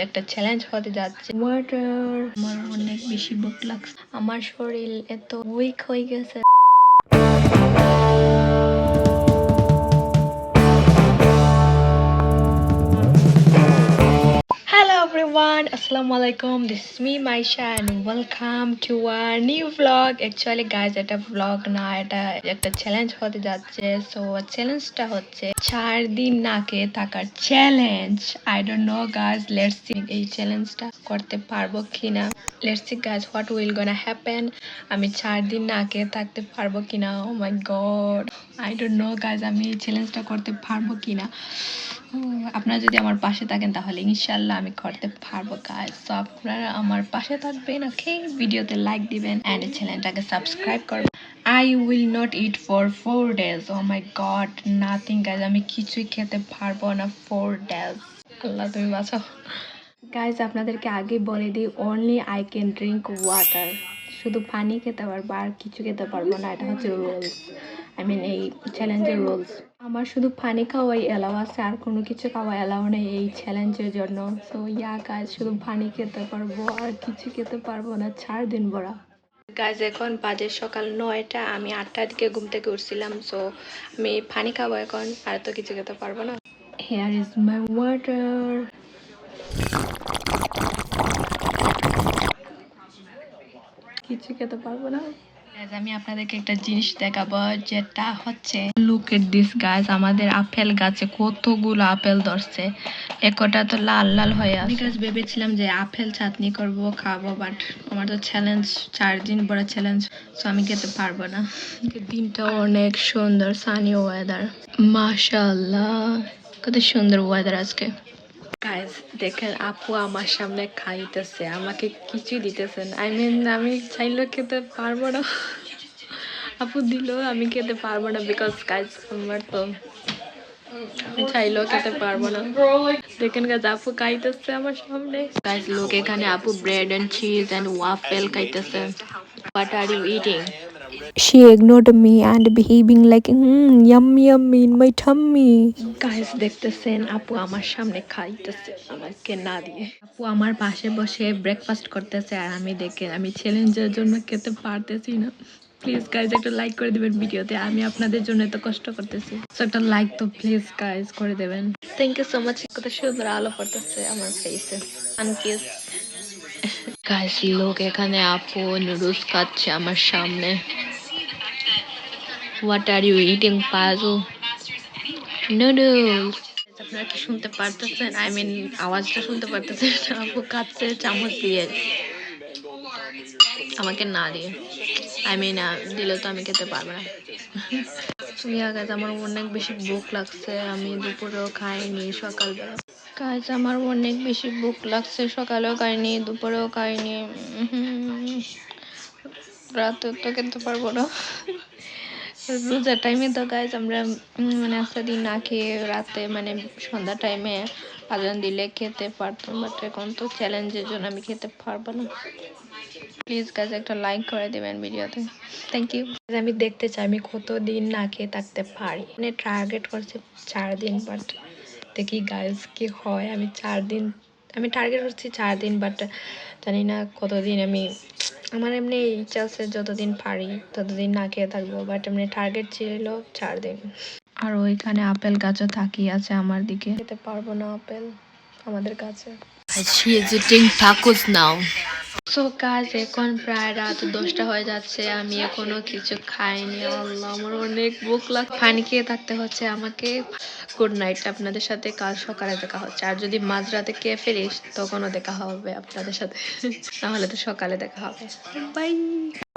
একটা চ্যালেঞ্জ হতে যাচ্ছে। ওয়াটার, আমার অনেক বেশি ভুক লাগছে, আমার শরীর এত উইক হয়ে গেছে। Hello everyone, Assalamualaikum. This is me Maisha and welcome to our new vlog. Actually guys, এটা vlog না, এটা একটা চ্যালেঞ্জ হতে যাচ্ছে। সো চ্যালেঞ্জটা হচ্ছে 4 দিন না খেয়ে থাকার challenge. I don't know guys, let's see এই চ্যালেঞ্জটা করতে পারবো কিনা। Let's see guys what will gonna happen. আমি 4 দিন না খেয়ে থাকতে পারবো কিনা। Oh my god, I don't know guys, আমি এই চ্যালেঞ্জটা করতে পারবো কিনা। আপনারা যদি আমার পাশে থাকেন তাহলে ইনশাল্লাহ আমি করতে পারবো গাইস। সো আপনারা আমার পাশে থাকবেন, ওকে? ভিডিওতে লাইক দিবেন এন্ড চ্যানেলটাকে সাবস্ক্রাইব করবেন। I will not eat for 4 days. Oh my god, nothing guys, আমি কিছুই খেতে পারবো না 4 days। আল্লাহ তুমি বাঁচাও। গাইস আপনাদেরকে আগে বলে দিই, only I can drink water. শুধু পানি খেতে পারবো, আর কিছু খেতে পারবো না। এটা হচ্ছে রুলস, আই মিন এই চ্যালেঞ্জের রুলস। আমার শুধু পানি খাওয়াই এলাও আছে, আর কোনো কিছু খাওয়া এলাও নেই এই চ্যালেঞ্জের জন্য। সো ইয়া গাইস, শুধু পানি খেতে পারবো, আর কিছু খেতে পারবো না 4 দিন ভরা। গাইজ এখন বাজে সকাল 9টা, আমি 8টার দিকে ঘুম থেকে উঠছিলাম। সো আমি পানি খাবো এখন, আর তো কিছু খেতে পারবো না। Here is my water. কিছু খেতে পারবো না। আমি আপনাদেরকে একটা জিনিস দেখাবো, যেটা হচ্ছে লুক এট দিস গাছ। আমাদের আপেল গাছে কতগুলো আপেল ধরছে, একটা তো লাল লাল হয়ে আছে। আমি গাছ ভেবেছিলাম যে আপেল চাটনি করব, খাবো, বাট আমার তো চ্যালেঞ্জ, 4 দিন বড় চ্যালেঞ্জ, সো আমি খেতে পারবো না। দিনটা অনেক সুন্দর, সানি ওয়েদার, মাশাআল্লাহ, কত সুন্দর ওয়েদার আজকে। গাইজ দেখেন, আপু আমার সামনে খাইতেছে, আমাকে কিছু দিতেছেন। আই মিন আমি চাইলেও খেতে পারবো না, আপু দিল আমি খেতে পারবো না, বিকজ গাইজ আমার তো, আমি চাইলেও খেতে পারবো না। দেখেন গাইজ আপু খাইতেছে আমার সামনে। গাইজ লোক এখানে আপু bread and cheese and waffle খাইতেছে। What are you eating? She ignored me and behaving like yum yum in my tummy. Guys দেখতেছেন আপু আমার সামনে খাইতেছে আমাকে না দিয়ে। আপু আমার পাশে বসে ব্রেকফাস্ট করতেছে, আর আমি দেখে আমি চ্যালেঞ্জের জন্য খেতে পারতেছি না। প্লিজ গাইজ একটা লাইক করে দিবেন ভিডিওতে, আমি আপনাদের জন্য এত কষ্ট করতেছি। সো একটা লাইক তো প্লিজ গাইজ করে দেবেন। Thank you so much. কত সুন্দর আলো পড়তেছে আমার ফেসে। আনকিস গাইজ লোক এখানে আপু নুডলস খাচ্ছে আমার সামনে। What are you eating, Pazu? Noodles. আপনারা কি শুনতে পারতেছেন? আই মিন আওয়াজটা শুনতে পারতেছেন? আপু খাচ্ছে চামচ দিয়ে, আমাকে না দিয়ে। আই মিন দিলে তো আমি খেতে পারবো না। আমার অনেক বেশি ভুক লাগছে, আমি দুপুরেও খাইনি, সকালবেলা। গাইজ আমার অনেক বেশি ভুক লাগছে, সকালেও খাইনি, দুপুরেও খাইনি, রাতে তো খেতে পারবো না। রোজার টাইমে তো গাইজ আমরা মানে আস্তে দিন না খেয়ে রাতে মানে সন্ধ্যা টাইমে আজান দিলে খেতে পারতাম, বাট এখন তো চ্যালেঞ্জের জন্য আমি খেতে পারবো না। প্লিজ গাইজ একটা লাইক করে দেবেন ভিডিওতে, থ্যাংক ইউ। আমি দেখতে চাই আমি কত দিন না খেয়ে থাকতে পারি। মানে টার্গেট করছে 4 দিন, বাট দেখি গাইজ কি হয়। আমি 4 দিন, আমি টার্গেট করছি 4 দিন, বাট জানি না কতদিন আমি, আমার এমনি ইচ্ছা আছে যতদিন পারি ততদিন না খেয়ে থাকবো, বাট এমনি টার্গেট ছিল 4 দিন। আর ওইখানে আপেল গাছও তাকিয়ে আছে আমার দিকে, খেতে পারবো না আপেল আমাদের কাছে। She is eating tacos now. So কাজ এখন প্রায় রাত 10টা হয়ে যাচ্ছে, আমি এখনো কিছু খাইনি। আল্লাহ আমার অনেক ভুক লাগছে, পানি খেয়ে থাকতে হচ্ছে আমাকে। গুড নাইট, আপনাদের সাথে কাল সকালে দেখা হচ্ছে, আর যদি মাঝরাতে খেয়ে ফেলিস তখনও দেখা হবে আপনাদের সাথে, তাহলে তো সকালে দেখা হবে। Bye.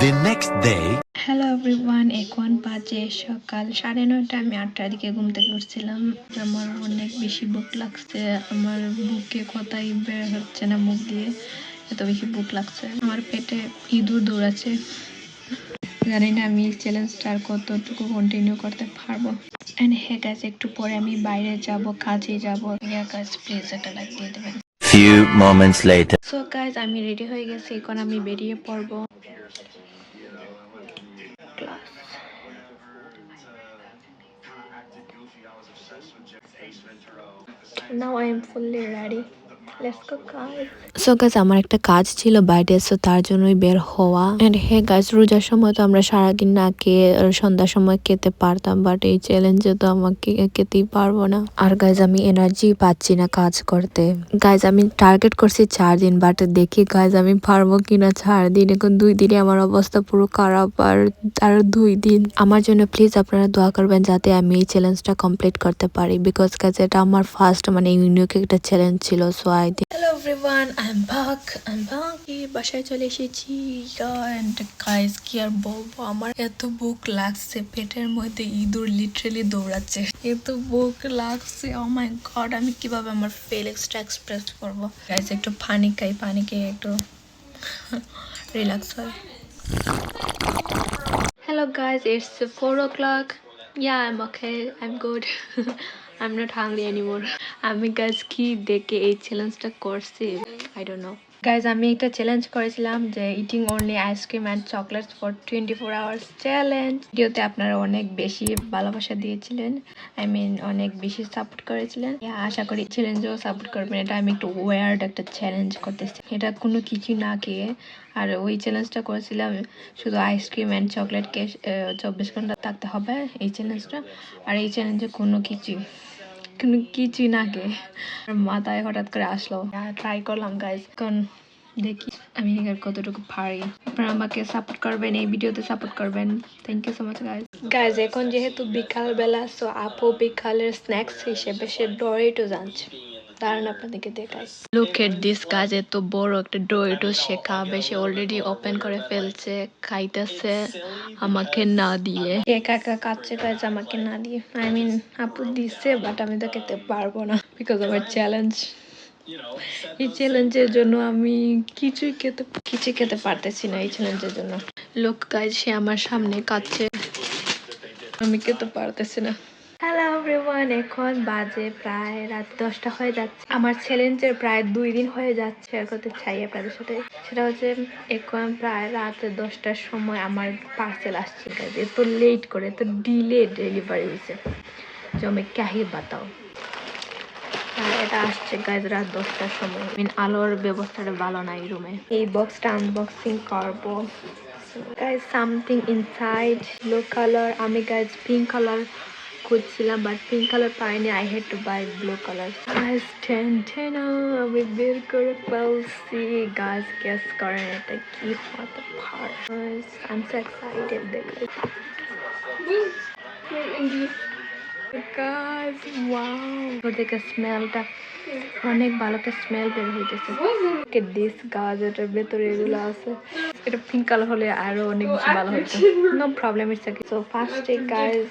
The next day. Hello everyone, এখন বাজে সকাল 9:30। আমি 8টার দিকে ঘুম থেকে উঠছিলাম। আমার অনেক বেশি ভুক লাগছে, আমার বুকে কথাই বের হচ্ছে না মুখ দিয়ে, এত বেশি ভুক লাগছে। আমার পেটে ইঁদুর দৌড়াচ্ছে, জানি না আমি চ্যালেঞ্জটা আর কতটুকু কন্টিনিউ করতে পারবো। এন্ড হে গাইস, একটু পরে আমি বাইরে যাব, কাজে যাব। গাইস প্লিজ একটা লাইক দিয়ে দেবেন। Few moments later. So guys আমি রেডি হয়ে গেছি, এখন আমি বেরিয়ে পড়বো। Now I am fully ready. Let's go guys. So guys আমার একটা কাজ ছিল বাইরে, সো তার জন্যই বের হওয়া। এন্ড হে গাইস, রোজার সময় তো আমরা সারাদিন না খেয়ে সন্ধ্যার সময় খেতে পারতাম, বাট এই চ্যালেঞ্জে তো আমাকে খেতেই পারবো না। আর গাইস আমি এনার্জি পাচ্ছি না কাজ করতে। গাইস আমি টার্গেট করছি 4 দিন, বাট দেখি গাইস আমি পারবো কিনা 4 দিন। এখন 2 দিনে আমার অবস্থা পুরো খারাপ, আর 2 দিন আমার জন্য প্লিজ আপনারা দোয়া করবেন যাতে আমি এই চ্যালেঞ্জটা কমপ্লিট করতে পারি, বিকজ গাইস এটা আমার ফার্স্ট মানে ইউনিক একটা চ্যালেঞ্জ ছিল। So I hello everyone, I am back. বাসায় চলে এসেছি। এন্ড গাইস কি আর বলবো, আমার এত ভুক লাগছে, পেটের মধ্যে ইঁদুর লিটারালি দৌড়াচ্ছে, এত ভুক লাগছে। ও মাই গড, আমি কিভাবে আমার ফিলিংসটা এক্সপ্রেস করবো। গাইস একটু পানি খাই, পানি খেয়ে একটু রিল্যাক্স হয়। Hello guys, it's 4 o'clock. Yeah, I'm okay. I'm good. I'm not hungry anymore. আমি গাইজ কি দেখে এই চ্যালেঞ্জটা করছি, I don't know. গাইজ আমি একটা চ্যালেঞ্জ করেছিলাম যে eating only ice cream and chocolates for 24 hours challenge. ভিডিওতে আপনারা অনেক বেশি ভালোবাসা দিয়েছিলেন, অনেক বেশি সাপোর্ট করেছিলেন। আশা করি চ্যালেঞ্জও সাপোর্ট করবেন। এটা আমি একটু ওয়ার্ড একটা চ্যালেঞ্জ করতেছি, এটা কোনো কিছু না খেয়ে। আর ওই চ্যালেঞ্জটা করেছিলাম শুধু আইসক্রিম অ্যান্ড চকলেটকে 24 ঘন্টা থাকতে হবে এই চ্যালেঞ্জটা। আর এই চ্যালেঞ্জে কোনো কিছুই না খেয়ে মাথায় হঠাৎ করে আসলো, ট্রাই করলাম গাইজ। কারণ দেখি আমি আর কতটুকু পারি। আপনারা আমাকে সাপোর্ট করবেন, এই ভিডিওতে সাপোর্ট করবেন। Thank you so much guys. এখন যেহেতু বিকাল বেলা, সো আপু বিকালের স্ন্যাক্স হিসেবে সে ডরিটোস আনছে। দাঁড়ান আপনাদেরকে দেখাই। লুক এট দিস গাইজ, এত বড় একটা ডরিটোস সে খাবে। সে অলরেডি ওপেন করে ফেলছে, খাইতেছে আমাকে না দিয়ে। একা একা খাচ্ছে গাইজ আমাকে না দিয়ে। আপু দিচ্ছে, বাট আমি তো খেতে পারবো না বিকজ আমার চ্যালেঞ্জ। এই চ্যালেঞ্জের জন্য আমি কিছুই খেতে পারতেছি না এই চ্যালেঞ্জের জন্য। লোক গাইজ সে আমার সামনে কাচ্ছে, আমি খেতে পারতেছি না। হ্যালো এভরিওয়ান, এখন বাজে প্রায় রাত 10টা হয়ে যাচ্ছে। আমার চ্যালেঞ্জের প্রায় 2 দিন হয়ে যাচ্ছে শেয়ার করতে চাই আপনাদের সাথে। সেটা হচ্ছে এখন প্রায় রাত 10টার সময় আমার পার্সেল আসছে গাইজ। এত লেট করে, এত ডিলে ডেলিভারি হয়েছে যে আমি ক্যাহি বাতাও। আর এটা আসছে গাইজ রাত 10টার সময়। আলোর ব্যবস্থাটা ভালো নাই রুমে। এই বক্সটা আনবক্সিং করবো guys. Something inside blue colour. আমি গাইজ পিঙ্ক কালার খুঁজছিলাম, বাট পিঙ্ক কালার পাইনি। I had to buy blue colour. Guys আমি বের করে ফেলছি। গাইজ গেস করেন এটা কি হতে পারে। I am so excited. দেখাই গাইজ, ওয়াও, দেখে স্মেলটা অনেক ভালো একটা স্মেল বের হইতেছে। দিস গাছ, এটার ভেতরে এগুলো আছে। এটা পিঙ্ক কালার হলে আরো অনেক বেশি ভালো হতো। No problem, it's okay. So first guys,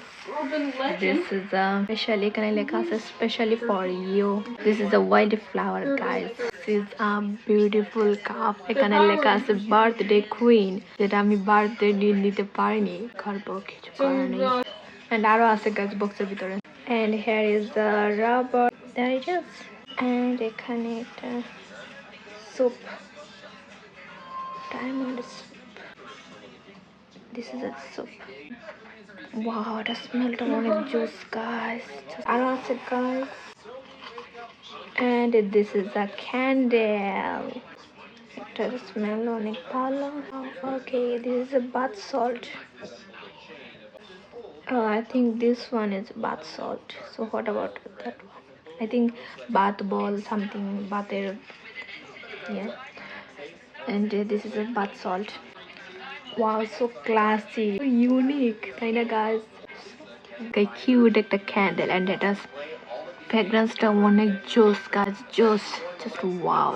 this is specially, এখানে লেখা আছে specially for you. This is a white flower guys. This is a beautiful cup. এখানে লেখা আছে বার্থডে কুইন, যেটা আমি বার্থডে দিন দিতে পারিনি, করবো, কিছু করার নেই। And আরো আছে গাইজ বক্সের ভিতরে। And here is the rubber. There it is. And এখানে একটা soup, diamond soup. This is a soup. Wow, এটা স্মেলটা অনেক জুস গাইজ। আরো আছে guys. And this is a candle. এটার স্মেল অনেক ভালো। Okay, this is a bath salt. Oh, I think this one is bath salt. So what about that one? I think bath ball, something bathir. Yeah. And this is a bath salt. Wow, so classy, so unique, kind of guys. Okay, cute একটা candle, and it has fragrance-টা অনেক জোস guys, জোস, just wow,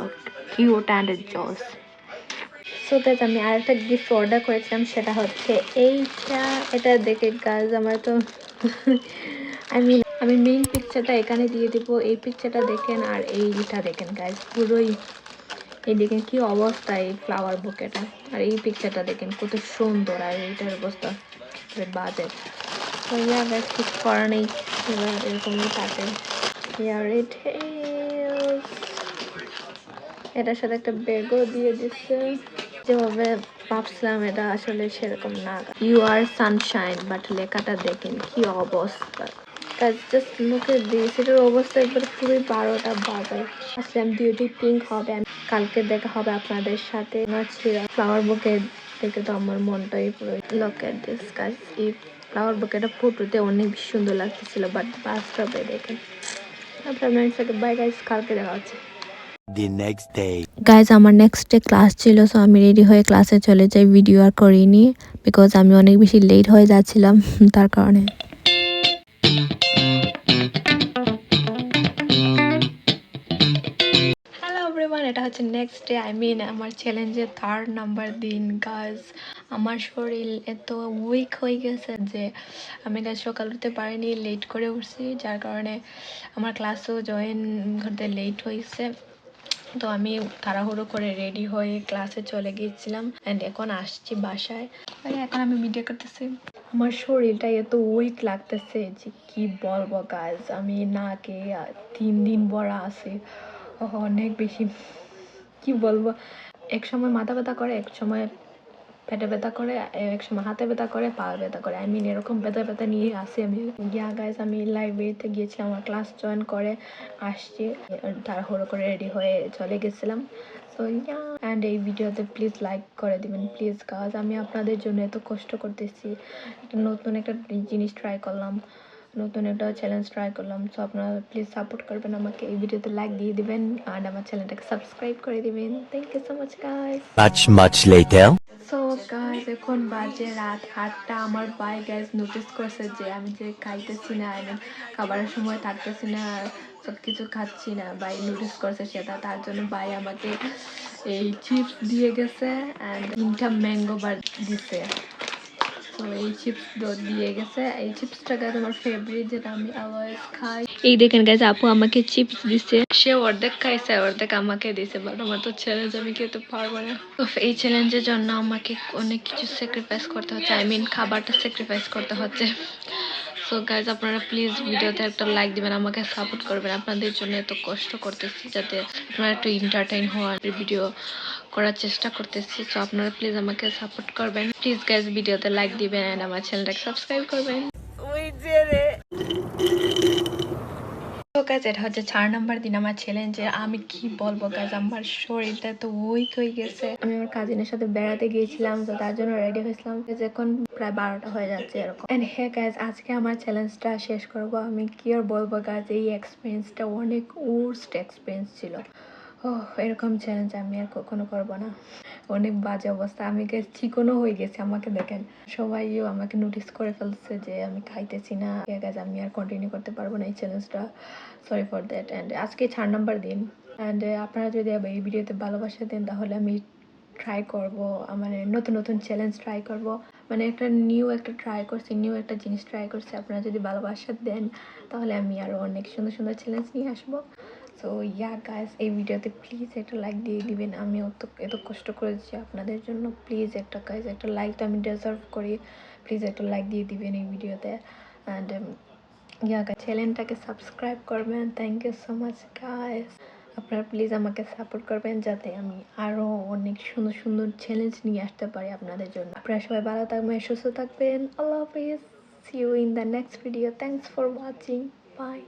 cute and জোস। So guys আমি আরেকটা gift order করেছিলাম, সেটা হচ্ছে এইটা। এটা দেখে গাইজ আমার তো আমি মেইন পিকচারটা এখানে দিয়ে দিব। এই পিকচারটা দেখেন আর এইটা দেখেন গাইজ, পুরোই এই দেখেন কি অবস্থা এই ফ্লাওয়ার বুকেটা। আর এই পিকচারটা দেখেন কত সুন্দর, আর এইটার অবস্থা বাজে। তো ইয়া গাইজ কিছু করার নেই, এবার এরকমই থাকে। এটার সাথে একটা ব্যাগও দিয়ে দিচ্ছে। যেভাবে ভাবছিলাম এটা আসলে সেরকম না। ইউ আর সানশাইন, বাট লেখাটা দেখেন কি অবস্থা কাজ জাস্ট মুখে দিই, সেটার অবস্থা একবার পুরোই 12টা বাজে। আসলাম ডিউটি পিঙ্ক হবে, কালকে দেখা হবে আপনাদের সাথে। ছিল ফ্লাওয়ার বুকে দেখে তো আমার মনটাই পুরো লক এট দিস গাইস। এই ফ্লাওয়ার বুকেটা ফটোতে অনেক সুন্দর লাগতেছিল, বাট বাস্তবে দেখেন। আপনার সাথে বাই গাইস, কালকে দেখা হচ্ছে। The next day. গাইজ আমার নেক্সট ডে ক্লাস ছিল, সো আমি রেডি হয়ে ক্লাসে চলে যাই। ভিডিও আর করিনি বিকজ আমি অনেক বেশি লেট হয়ে যাচ্ছিলাম তার কারণে। হ্যালো এভরিওয়ান, এটা হচ্ছে নেক্সট ডে, আমার চ্যালেঞ্জের 3rd নাম্বার দিন। গাইজ আমার শরীর এত উইক হয়ে গেছে যে আমি গাছ সকাল উঠতে পারিনি, লেট করে উঠছি, যার কারণে আমার ক্লাসও জয়েন করতে লেট হয়েছে। তো আমি তাড়াহুড়ো করে রেডি হয়ে ক্লাসে চলে গিয়েছিলাম অ্যান্ড এখন আসছি বাসায়। এখন আমি ভিডিও করতেছি। আমার শরীরটা এত উইক লাগতেছে যে কি বলবো গাইজ। আমি না খেয়ে 3 দিন ভরা আছি, অনেক বেশি কি বলবো। এক সময় মাথা ব্যথা করে, এক সময় পেটে ব্যথা করে, এক সময় হাতে ব্যথা করে, পা ব্যথা করে। এরকম ব্যথা ব্যথা নিয়ে আসি আমি। গাইজ আমি লাইব্রেরিতে গিয়েছিলাম, আমার ক্লাস জয়েন করে আসছি, তাড়াহুড়ো করে রেডি হয়ে চলে গেছিলাম। সো অ্যান্ড এই ভিডিওতে প্লিজ লাইক করে দিবেন প্লিজ গাইজ। আমি আপনাদের জন্য এত কষ্ট করতেছি, নতুন একটা জিনিস ট্রাই করলাম, নতুন একটা চ্যালেঞ্জ ট্রাই করলাম। সো আপনারা প্লিজ সাপোর্ট করবেন আমাকে, এই ভিডিওতে লাইক দিয়ে দিবেন আর আমার চ্যানেলটাকে সাবস্ক্রাইব করে দিবেন। Thank you so much guys. Much later. So guys এখন বাজে রাত 8টা। আমার ভাই গাইজ নোটিস করছে যে আমি যে খাইতেছি না, খাবারের সময় থাকতেছি না, সব কিছু খাচ্ছি না। ভাই নোটিস করছে সেটা, তার জন্য ভাই আমাকে এই চিপস দিয়ে গেছে অ্যান্ড 3টা ম্যাঙ্গো বার দিছে। তো এই চিপস দিয়ে গেছে, এই চিপসটা গাইজ আমার ফেভারিট, যেটা আমি অলওয়েজ খাই। এই দেখেন গাইজ, আপু আমাকে চিপস দিছে, সে অর্ধেক খাইছে অর্ধেক আমাকে দিছে, বাট আমার তো চ্যালেঞ্জ, আমি খেতে পারবো না। তো এই চ্যালেঞ্জের জন্য আমাকে অনেক কিছু স্যাক্রিফাইস করতে হচ্ছে, খাবারটা স্যাক্রিফাইস করতে হচ্ছে। সো গাইজ আপনারা প্লিজ ভিডিওতে একটা লাইক দিবেন, আমাকে সাপোর্ট করবেন। আপনাদের জন্য এত কষ্ট করতেছি যাতে আপনারা একটু এন্টারটেইন হওয়ার ভিডিও করার চেষ্টা করতেছি। সো আপনারা প্লিজ আমাকে সাপোর্ট করবেন প্লিজ গাইজ, ভিডিওতে লাইক দিবেন এন্ড আমার চ্যানেলটাকে সাবস্ক্রাইব করবেন। তো গাইজ এটা হচ্ছে 4 নাম্বার দিন আমার চ্যালেঞ্জে। আমি কি বলবো গাইজ, আমার শরীরটা তো উইক হয়ে গেছে। আমি আমার কাজিনের সাথে বেড়াতে গিয়েছিলাম, তো তার জন্য রেডি হয়েছিলাম। এখন প্রায় 12টা হয়ে যাচ্ছে এরকম। এন্ড হ্যাঁ গাইজ, আজকে আমার চ্যালেঞ্জটা শেষ করব। আমি কি আর বলবো গাইজ, এই এক্সপিরিয়েন্সটা অনেক ওর্স্ট এক্সপিরিয়েন্স ছিল। এরকম চ্যালেঞ্জ আমি আর কখনো করবো না, অনেক বাজে অবস্থা। আমি চিকনও হয়ে গেছি, আমাকে দেখেন সবাইও আমাকে নোটিস করে ফেলছে যে আমি খাইতেছি না। গাইজ আমি আর কন্টিনিউ করতে পারবো না এই চ্যালেঞ্জটা, সরি ফর দ্যাট। অ্যান্ড আজকে 4 নাম্বার দিন অ্যান্ড আপনারা যদি এই ভিডিওতে ভালোবাসা দেন তাহলে আমি ট্রাই করব, মানে নতুন নতুন চ্যালেঞ্জ ট্রাই করব, মানে একটা নিউ একটা জিনিস ট্রাই করছি। আপনারা যদি ভালোবাসা দেন তাহলে আমি আরও অনেক সুন্দর সুন্দর চ্যালেঞ্জ নিয়ে আসবো। সো গাইস, এই ভিডিওতে প্লিজ একটা লাইক দিয়ে দিবেন। আমি এত কষ্ট করেছি আপনাদের জন্য, প্লিজ একটা গাইস একটা লাইক তো আমি ডিজার্ভ করি, প্লিজ একটা লাইক দিয়ে দিবেন এই ভিডিওতে। অ্যান্ড চ্যানেলটাকে সাবস্ক্রাইব করবেন। Thank you so much guys. আপনারা প্লিজ আমাকে সাপোর্ট করবেন যাতে আমি আরও অনেক সুন্দর সুন্দর চ্যালেঞ্জ নিয়ে আসতে পারি আপনাদের জন্য। আপনারা সবাই ভালো থাকবেন, সুস্থ থাকবেন। আল্লাহ হাফিজ, see you in the next video. Thanks for watching, by.